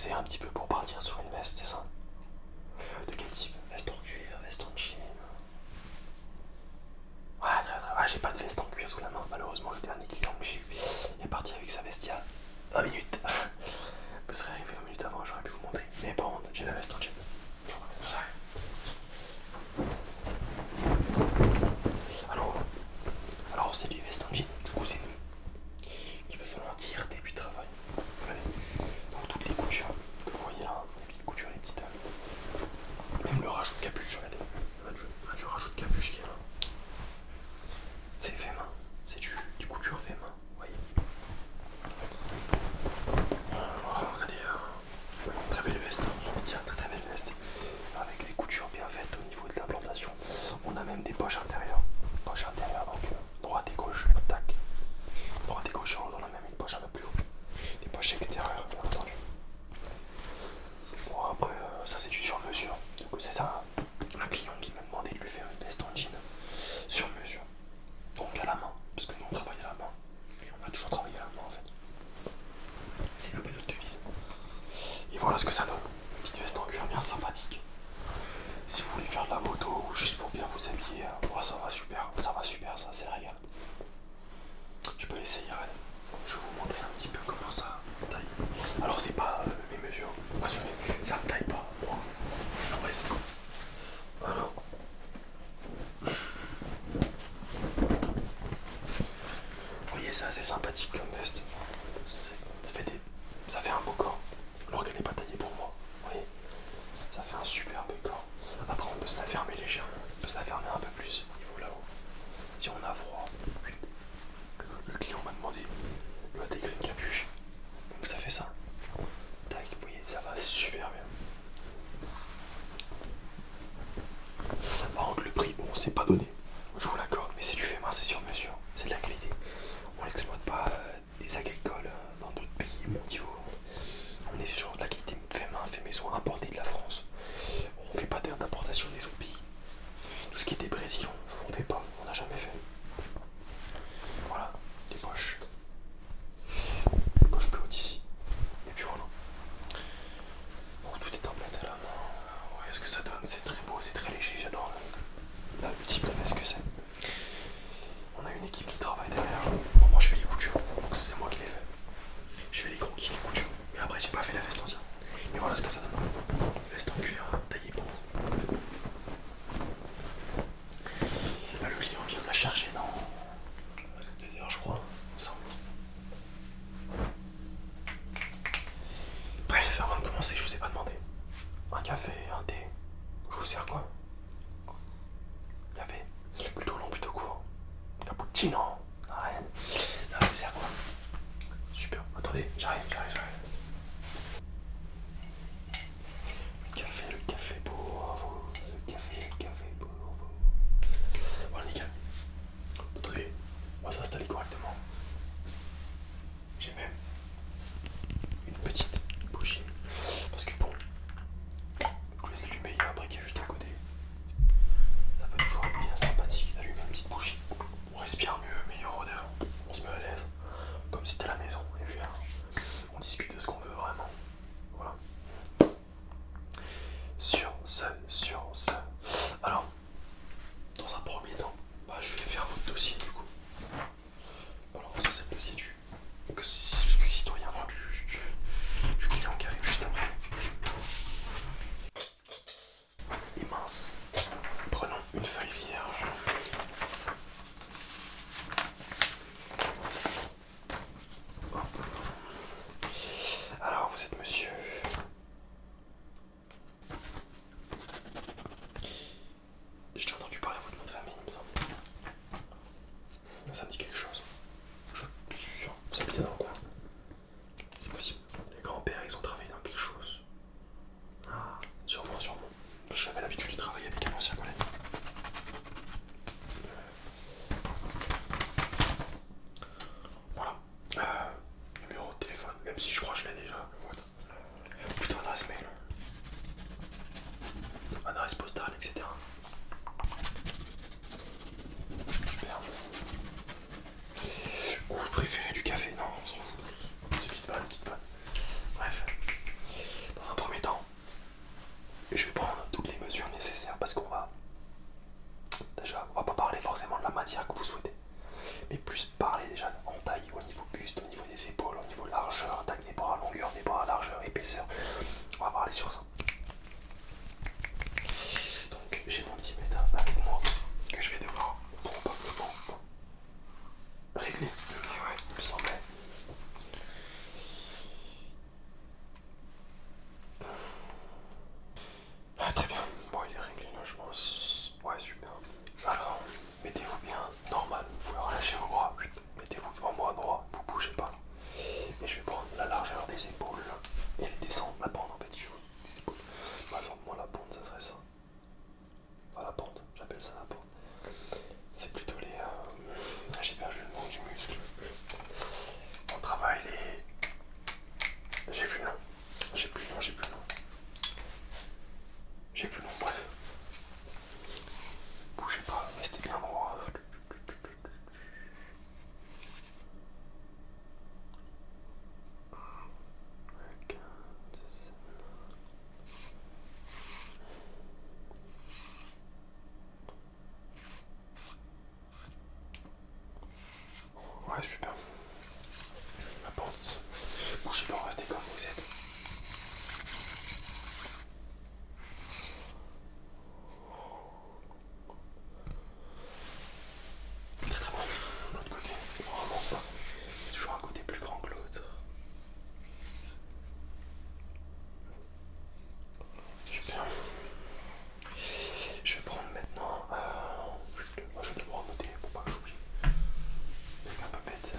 intéressé un petit peu pour partir sur une veste, c'est ça? De quel type? Veste en cuir, veste en jean? Ouais, très très. Ouais, j'ai pas de veste en cuir sous la main, malheureusement. Le dernier client que j'ai eu est parti avec sa veste il y a 20 minutes. Vous serez arrivé 20 minutes avant, j'aurais pu vous montrer. Mais par contre, j'ai la veste en jean. Alors, alors c'est du veste en jean, du coup c'est nous qui faisons l'entière début de travail. Regardez. Donc toutes les coutures que vous voyez là, les petites coutures, les petites... même le rajout de capuche, regardez. Je rajoute de capuche qui est là. C'est fait main, c'est du couture fait main, vous voyez. Voilà, regardez, très belle veste, j'ai envie de dire, très très belle veste. Avec des coutures bien faites au niveau de l'implantation. On a même des poches intérieures. Poche intérieure, donc droite et gauche, tac. Droite et gauche, on a même une poche un peu plus haut. Des poches extérieures, bien entendu. Bon, après, ça c'est du sur mesure. C'est un client qui m'a demandé de lui faire une veste en jean sur mesure. Donc à la main, parce que nous on travaille à la main. On a toujours travaillé à la main en fait. C'est un peu notre devise. Et voilà ce que ça donne. Une petite veste en cuir bien sympathique. Si vous voulez faire de la moto ou juste pour bien vous habiller, ça va super, ça c'est le régal. Je peux essayer, Red. Je vais vous montrer un petit peu comment ça taille. Alors c'est pas mes mesures, rassurez, ça ne taille pas moi. On va essayer. Alors. Vous voyez, c'est assez sympathique comme veste. Ça fait un beau corps. Alors qu'elle n'est pas taillée pour moi. Vous voyez, ça fait un super beau corps. Après on peut se la fermer légèrement. On peut se la fermer un peu plus au niveau là-haut. Si on a froid. Le client m'a demandé de lui intégrer une capuche. Donc ça fait ça. Tac, vous voyez, ça va super bien. Par contre le prix, bon c'est pas donné. Je vous l'accorde, mais c'est du fait main, c'est sur mesure. C'est de la qualité. On n'exploite pas des agricoles dans d'autres pays mondiaux. On est sur de la qualité fait main, fait maison, importée de la France. On fait pas d'importation des autres pays. Tout ce qui était Brésil, on fait pas, on n'a jamais fait. Voilà, des poches. Des poches plus hautes ici. Et puis voilà. Bon, tout est implanté à la main. Ouais, ce que ça donne, c'est très beau, c'est très léger, j'adore le type de veste que c'est. On a une équipe qui travaille derrière. Bon, moi je fais les coutures, donc ça c'est moi qui les fais. Je fais les croquis, les coutures. Mais après j'ai pas fait la veste entière. Mais voilà ce que ça donne. Veste en cuir, taillée pour vous. Là le client vient me la chercher dans 2 heures je crois. Ça. Bref, avant de commencer, je vous ai pas demandé. Un café, un thé. Je vous sers quoi? Café. Plutôt long, plutôt court. Cappuccino. Rien. Là, je vous sers quoi? Super. Attendez, j'arrive. Le café pour vous. Le café pour vous. Voilà, nickel. Attendez, on va s'installer correctement. J'ai même une petite bougie. Parce que bon, je vous laisse allumer, il y a un briquet juste à côté. Ça peut toujours être bien sympathique d'allumer une petite bougie. On respire mieux, Ouais, super. La pente. Bougez pas, restez comme vous êtes. Très très bien. De l'autre côté, vraiment pas. Il y a toujours un côté plus grand que l'autre. Super. Je vais prendre maintenant. Moi je vais devoir noter pour pas que j'oublie. Avec un peu bête.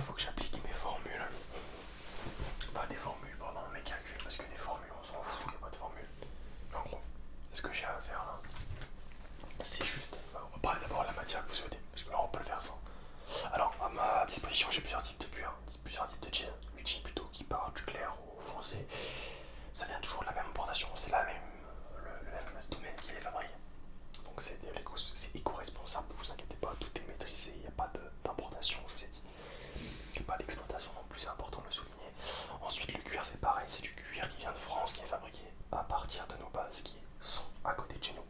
faut que j'applique mes formules. Pas des formules pendant mes calculs, parce que les formules, on s'en fout, il n'y a pas de formule. Mais en gros, ce que j'ai à faire là, c'est juste. On va parler d'abord de la matière que vous souhaitez, parce que là, on peut le faire sans. Alors, à ma disposition, j'ai plusieurs types de cuir, plusieurs types de jeans. Du jean plutôt qui part du clair au foncé. Ça vient toujours de la même importation, c'est la même, le même domaine qui les fabrique. Donc c'est éco-responsable, ne vous inquiétez pas, tout est maîtrisé, il n'y a pas d'importation, je vous ai dit. Il n'y a pas d'exploitation non plus, c'est important de le souligner. Ensuite, le cuir, c'est pareil, c'est du cuir qui vient de France, qui est fabriqué à partir de nos bases qui sont à côté de chez nous.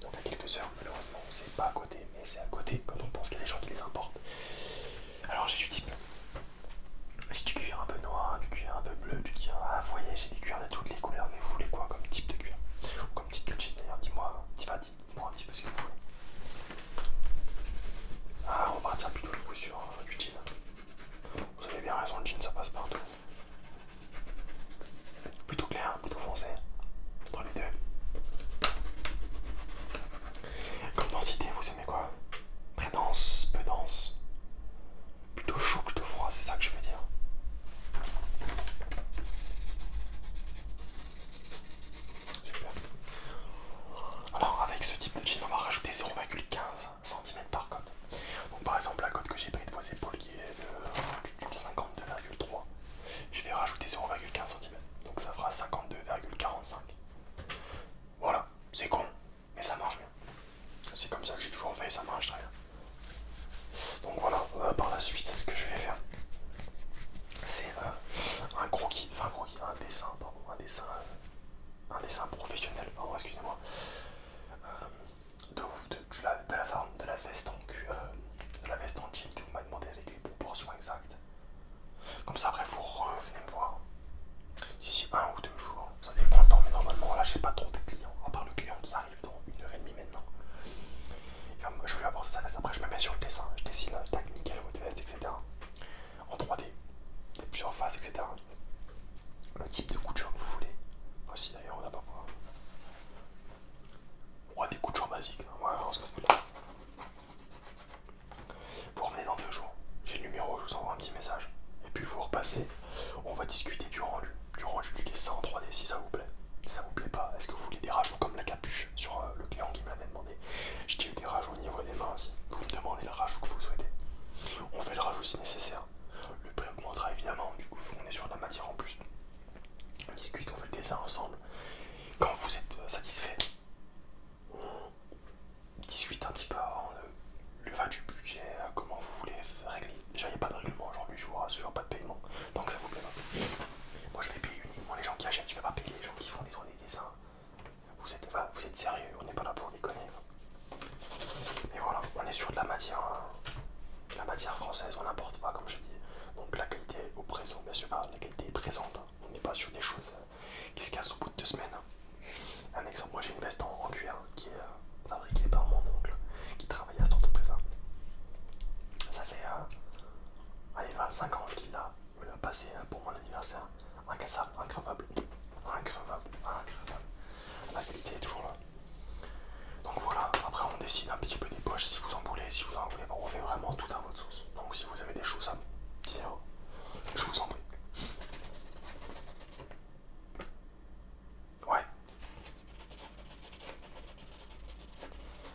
Donc à quelques heures, malheureusement, c'est pas à côté, mais c'est à côté quand on pense qu'il y a des gens qui les importent. Alors j'ai du type. J'ai du cuir un peu noir, du cuir un peu bleu, du cuir. Ah, vous voyez, j'ai des cuirs de toutes les couleurs, mais vous voulez quoi comme type de cuir? Ou comme type de jean d'ailleurs, dis-moi, dites-moi un petit peu ce que vous voulez. Ah, on va partir plutôt du coup sur du jean. Vous avez bien raison, le jean ça passe partout. Plutôt clair, plutôt foncé, entre les deux. Comme densité, vous aimez quoi? Très dense, peu dense? Plutôt chaud, plutôt froid, c'est ça que je veux dire. Super. Alors avec ce type de jean, on va rajouter 0,15 cm par côte. Donc par exemple la côte que j'ai pris de vos épaules qui est de 52,3, je vais rajouter 0,15 cm. Donc ça fera 52,45. Voilà, c'est con, mais ça marche bien. C'est comme ça que j'ai toujours fait, ça marche très bien. Donc voilà, par la suite, ce que je vais faire, c'est un dessin professionnel, pardon, excusez-moi, de la veste en de la veste en jean que vous m'avez demandé avec les proportions exactes. Comme ça, après, vous revenez me voir d'ici 1 ou 2 jours, ça dépend le temps, mais normalement, là, j'ai pas trop de clients, à part le client qui arrive dans 1h30 maintenant. Je vais lui apporter sa veste, après, je me mets sur le dessin, je dessine nickel votre veste, etc. En 3D, des plusieurs faces, etc. Le type de couture que vous voulez. Aussi d'ailleurs, on n'a pas quoi. Ouais, des coutures basiques. Ouais, on se casse pas là. Vous revenez dans 2 jours. J'ai le numéro, je vous envoie un petit message. Et puis vous repassez. On va discuter du rendu. Du rendu du dessin en 3D si ça vous plaît. Si ça vous plaît pas, est-ce que vous voulez des rajouts comme la capuche sur le client qui me l'avait demandé? J'ai eu des rajouts au niveau des mains aussi. Vous me demandez le rajout que vous souhaitez. On fait le rajout si nécessaire. Le prix augmentera évidemment, du coup on est sur de la matière en plus. On discute, on fait le dessin ensemble. Quand vous êtes satisfait, on discute un petit peu avant le va du budget, comment vous voulez régler. Déjà il n'y a pas de règlement aujourd'hui, je vous rassure, pas de paiement, tant que ça vous plaît pas. Moi je vais payer uniquement les gens qui achètent, je vais pas payer les gens qui font des dessins. Vous êtes sérieux, on n'est pas là pour déconner. Mais voilà, on est sur de la matière française, on n'importe pas comme je dis. Donc la qualité au présent, bien sûr, la qualité est présente. On n'est pas sur des choses qui se cassent au bout de 2 semaines. Un exemple, moi j'ai une veste en cuir qui est fabriquée par mon oncle qui travaille à cette entreprise-là. Ça fait 25 ans qu'il l'a. Il me l'a passé pour mon anniversaire. Incassable, increvable. Increvable, increvable. La qualité est toujours là. Donc voilà, après on décide un petit peu des poches si vous en voulez, si vous en voulez pas, on fait vraiment tout à votre sauce. Donc si vous avez des choses à me dire, je vous en prie. Ouais.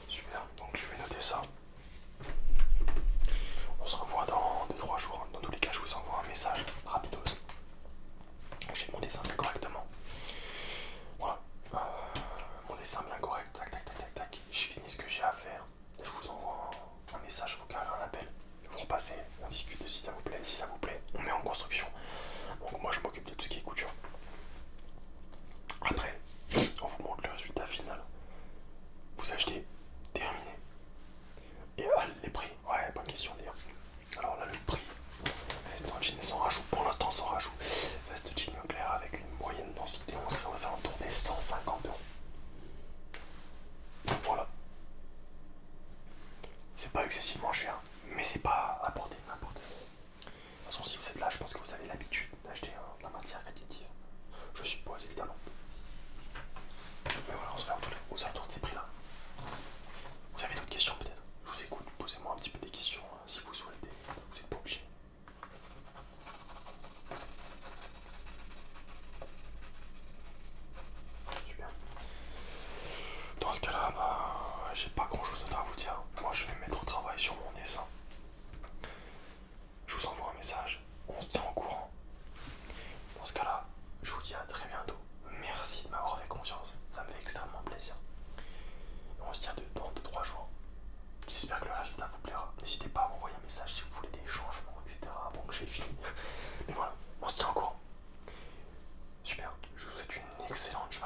Super, donc je vais noter ça. On se revoit dans 2-3 jours. Dans tous les cas, je vous envoie un message rapidos. J'ai mon dessin bien correctement. Voilà. Mon dessin bien correct. Tac, tac, tac, tac, tac. Je finis ce que j'ai à faire. Je vous envoie un message vocal, un appel. Vous repassez, on discute de si ça Mais voilà, on se tient en courant. Super, je vous souhaite une excellente, je vais